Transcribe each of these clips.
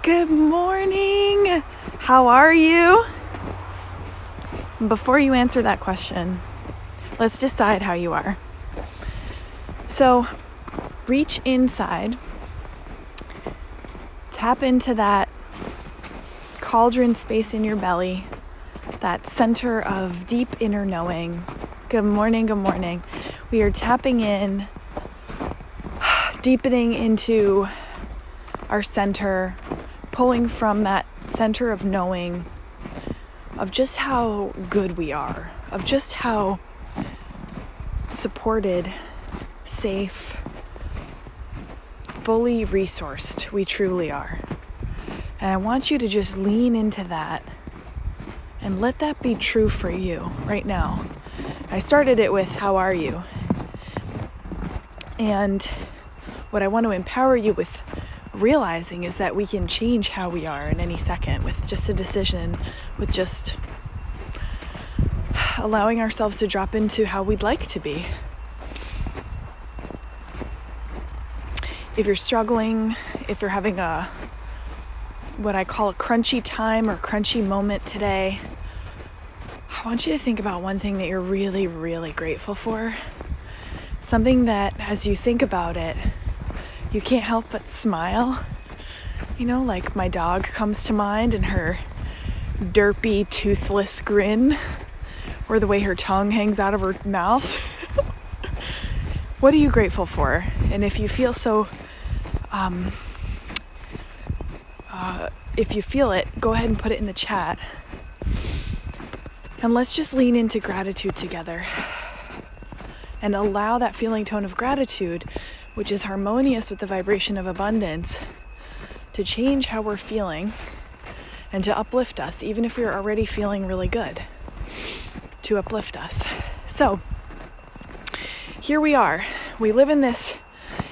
Good morning. How are you? Before you answer that question, let's decide how you are. So, reach inside, tap into that cauldron space in your belly, that center of deep inner knowing. Good morning, good morning. We are tapping in, deepening into our center, pulling from that center of knowing, of just how good we are, of just how supported, safe, fully resourced we truly are. And I want you to just lean into that and let that be true for you right now. I started it with, how are you? And what I want to empower you with realizing is that we can change how we are in any second with just a decision, with just allowing ourselves to drop into how we'd like to be. If you're struggling, if you're having what I call a crunchy time or crunchy moment today, I want you to think about one thing that you're really, really grateful for. Something that, as you think about it, you can't help but smile. You know, like my dog comes to mind and her derpy, toothless grin, or the way her tongue hangs out of her mouth. What are you grateful for? And if you feel so, if you feel it, go ahead and put it in the chat. And let's just lean into gratitude together and allow that feeling tone of gratitude, which is harmonious with the vibration of abundance, to change how we're feeling and to uplift us, even if we're already feeling really good, to uplift us. So, here we are. We live in this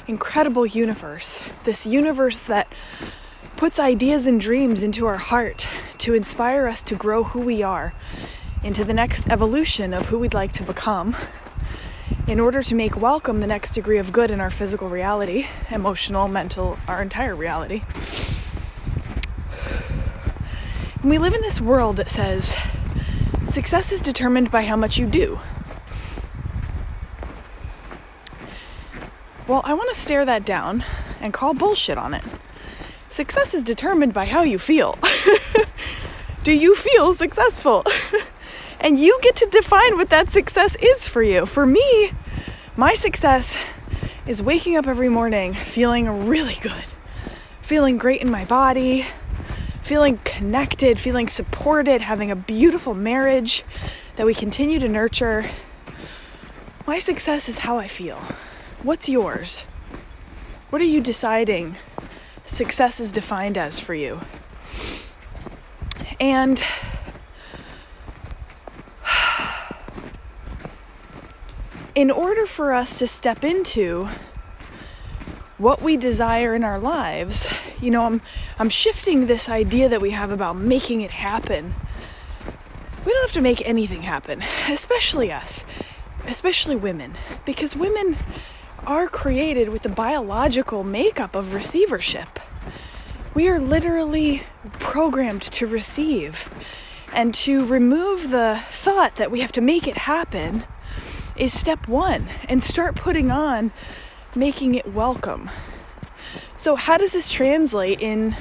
incredible universe, this universe that puts ideas and dreams into our heart to inspire us to grow who we are into the next evolution of who we'd like to become, in order to make welcome the next degree of good in our physical reality, emotional, mental, our entire reality. And we live in this world that says success is determined by how much you do. Well, I want to stare that down and call bullshit on it. Success is determined by how you feel. Do you feel successful? And you get to define what that success is for you. For me, my success is waking up every morning feeling really good, feeling great in my body, feeling connected, feeling supported, having a beautiful marriage that we continue to nurture. My success is how I feel. What's yours? What are you deciding success is defined as for you? And in order for us to step into what we desire in our lives, you know, I'm shifting this idea that we have about making it happen. We don't have to make anything happen, especially us, especially women, because women are created with the biological makeup of receivership. We are literally programmed to receive, and to remove the thought that we have to make it happen is step one, and start putting on making it welcome. So how does this translate in,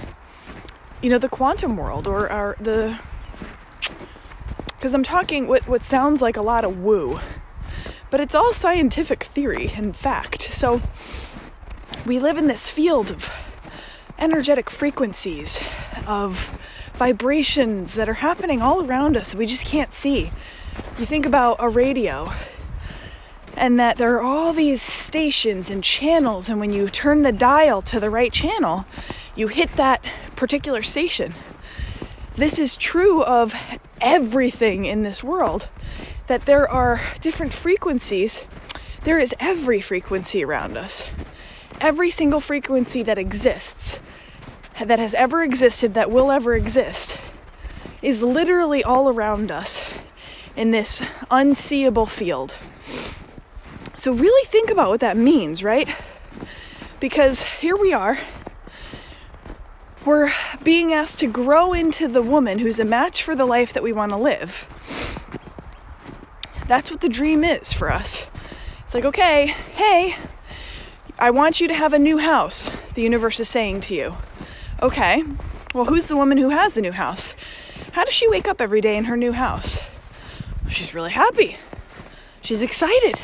you know, the quantum world, or because I'm talking what sounds like a lot of woo, but it's all scientific theory and fact. So we live in this field of energetic frequencies, of vibrations that are happening all around us we just can't see. You think about a radio, and that there are all these stations and channels, and when you turn the dial to the right channel, you hit that particular station. This is true of everything in this world, that there are different frequencies. There is every frequency around us. Every single frequency that exists, that has ever existed, that will ever exist, is literally all around us in this unseeable field. So really think about what that means, right? Because here we are, we're being asked to grow into the woman who's a match for the life that we want to live. That's what the dream is for us. It's like, okay, hey, I want you to have a new house, the universe is saying to you. Okay, well, who's the woman who has the new house? How does she wake up every day in her new house? Well, she's really happy. She's excited.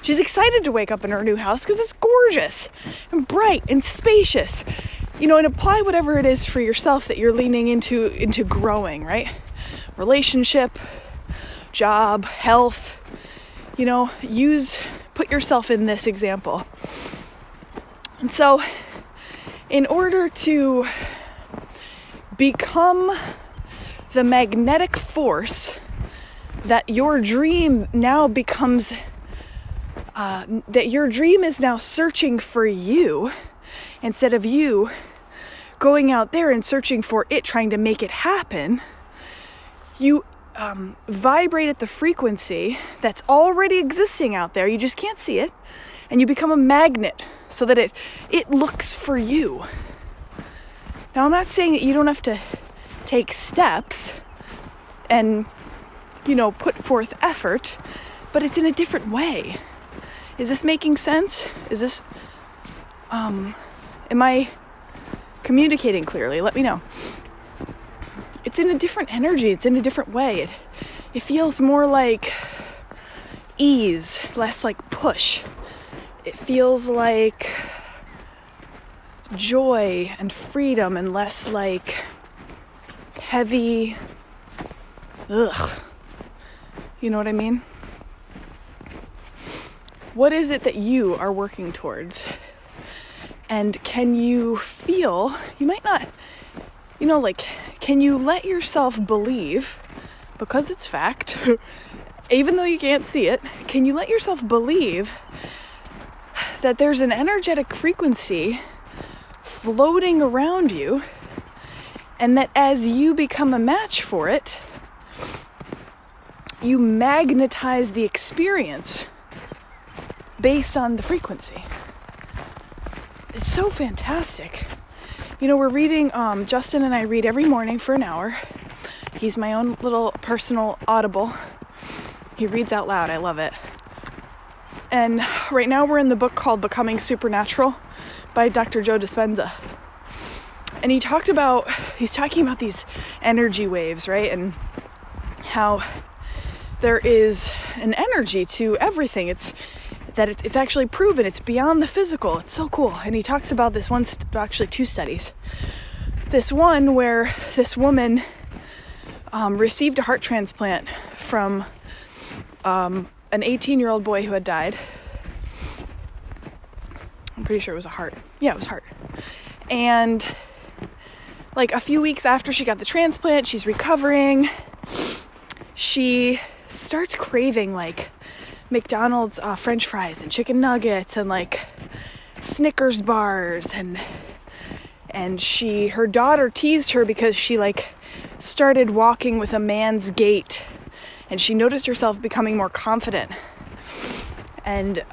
She's excited to wake up in her new house because it's gorgeous and bright and spacious. You know, and apply whatever it is for yourself that you're leaning into growing, right? Relationship, job, health, you know, put yourself in this example. And so, in order to become the magnetic force that your dream now becomes, that your dream is now searching for you, instead of you going out there and searching for it, trying to make it happen, you vibrate at the frequency that's already existing out there. You just can't see it, and you become a magnet so that it looks for you. Now, I'm not saying that you don't have to take steps and, you know, put forth effort, but it's in a different way. Is this making sense? Am I communicating clearly? Let me know. It's in a different energy. It's in a different way. It feels more like ease, less like push. It feels like joy and freedom and less like heavy, ugh. You know what I mean? What is it that you are working towards? And can you feel, you might not, you know, like, can you let yourself believe, because it's fact, even though you can't see it, can you let yourself believe that there's an energetic frequency floating around you, and that as you become a match for it, you magnetize the experience based on the frequency? It's so fantastic. You know, we're reading, Justin and I read every morning for an hour. He's my own little personal audible. He reads out loud. I love it. And right now we're in the book called Becoming Supernatural by Dr. Joe Dispenza. And he's talking about these energy waves, right? And how there is an energy to everything. It's actually proven. It's beyond the physical. It's so cool. And he talks about this one, actually two studies. This one where this woman received a heart transplant from an 18-year-old boy who had died. I'm pretty sure it was a heart. Yeah, it was heart. And like a few weeks after she got the transplant, she's recovering. She starts craving like McDonald's French fries and chicken nuggets and like Snickers bars, and her daughter teased her because she like started walking with a man's gait, and she noticed herself becoming more confident and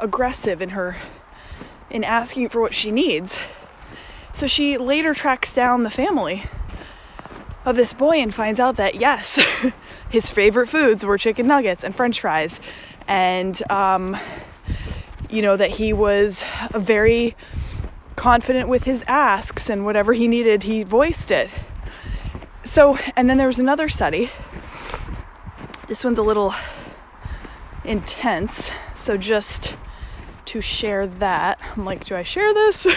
aggressive in asking for what she needs. So she later tracks down the family of this boy and finds out that yes, his favorite foods were chicken nuggets and French fries, and you know, that he was very confident with his asks, and whatever he needed, he voiced it. So, and then there was another study. This one's a little intense, so just to share that, I'm like, do I share this?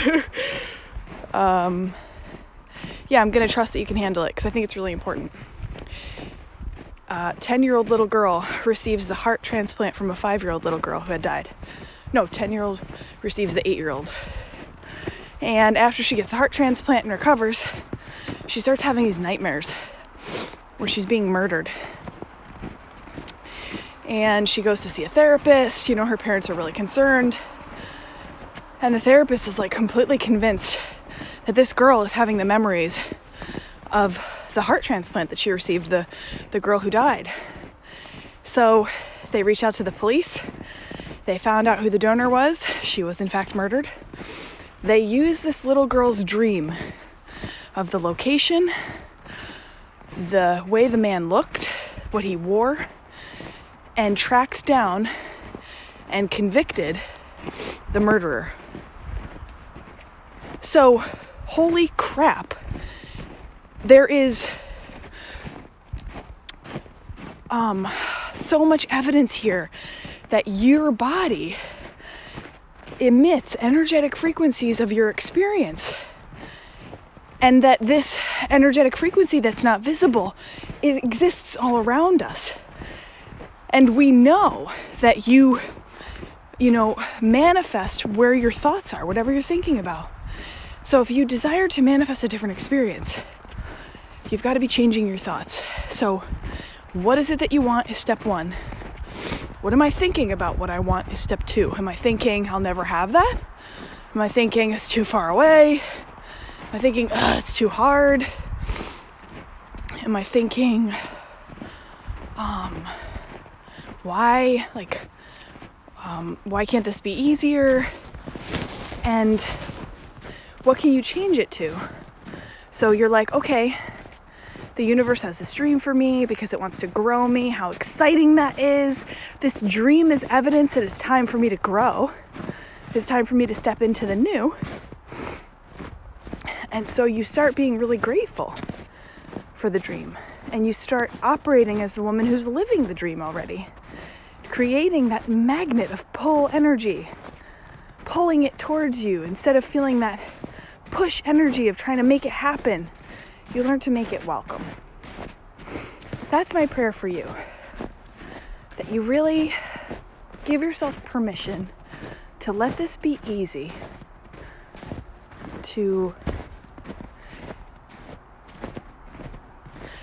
Yeah, I'm gonna trust that you can handle it because I think it's really important. 10-year-old little girl receives the heart transplant from a 5-year-old little girl who had died. No, 10-year-old receives the 8-year-old. And after she gets the heart transplant and recovers, she starts having these nightmares where she's being murdered. And she goes to see a therapist. You know, her parents are really concerned. And the therapist is like completely convinced that this girl is having the memories of the heart transplant that she received, the girl who died. So they reached out to the police. They found out who the donor was. She was in fact murdered. They used this little girl's dream of the location, the way the man looked, what he wore, and tracked down and convicted the murderer. So, holy crap, there is so much evidence here that your body emits energetic frequencies of your experience, and that this energetic frequency that's not visible, it exists all around us. And we know that you manifest where your thoughts are, whatever you're thinking about. So if you desire to manifest a different experience, you've got to be changing your thoughts. So what is it that you want is step one. What am I thinking about what I want is step two. Am I thinking I'll never have that? Am I thinking it's too far away? Am I thinking it's too hard? Am I thinking why? Why can't this be easier? And what can you change it to? So you're like, okay, the universe has this dream for me because it wants to grow me. How exciting that is. This dream is evidence that it's time for me to grow. It's time for me to step into the new. And so you start being really grateful for the dream. And you start operating as the woman who's living the dream already. Creating that magnet of pull energy. Pulling it towards you instead of feeling that push energy of trying to make it happen. You learn to make it welcome. That's my prayer for you. That you really give yourself permission to let this be easy. To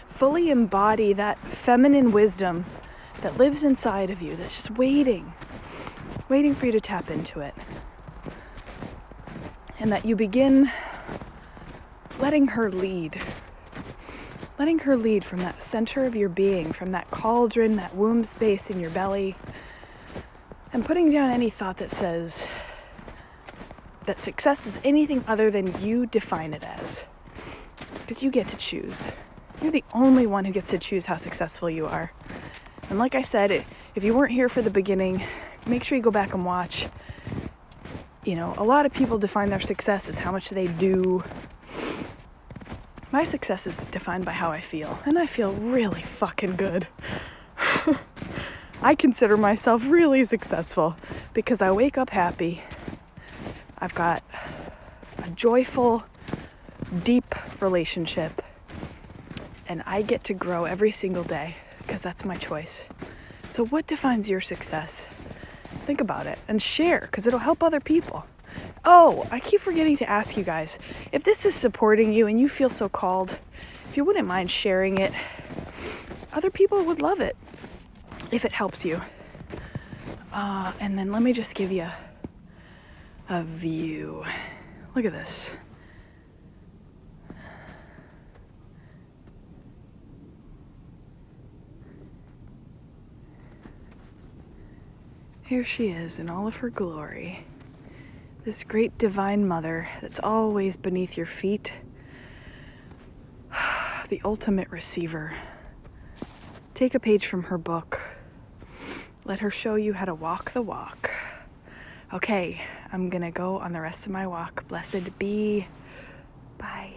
fully embody that feminine wisdom that lives inside of you, that's just waiting for you to tap into it. And that you begin letting her lead from that center of your being, from that cauldron, that womb space in your belly, and putting down any thought that says that success is anything other than you define it as. Because you get to choose. You're the only one who gets to choose how successful you are. And like I said, if you weren't here for the beginning, make sure you go back and watch. A lot of people define their success as how much they do. My success is defined by how I feel, and I feel really fucking good. I consider myself really successful because I wake up happy. I've got a joyful, deep relationship, and I get to grow every single day because that's my choice. So what defines your success? Think about it and share, because it'll help other people. Oh, I keep forgetting to ask you guys, if this is supporting you and you feel so called, if you wouldn't mind sharing it, other people would love it if it helps you. And then let me just give you a view. Look at this. Here she is in all of her glory. This great divine mother that's always beneath your feet. The ultimate receiver. Take a page from her book. Let her show you how to walk the walk. Okay, I'm gonna go on the rest of my walk. Blessed be. Bye.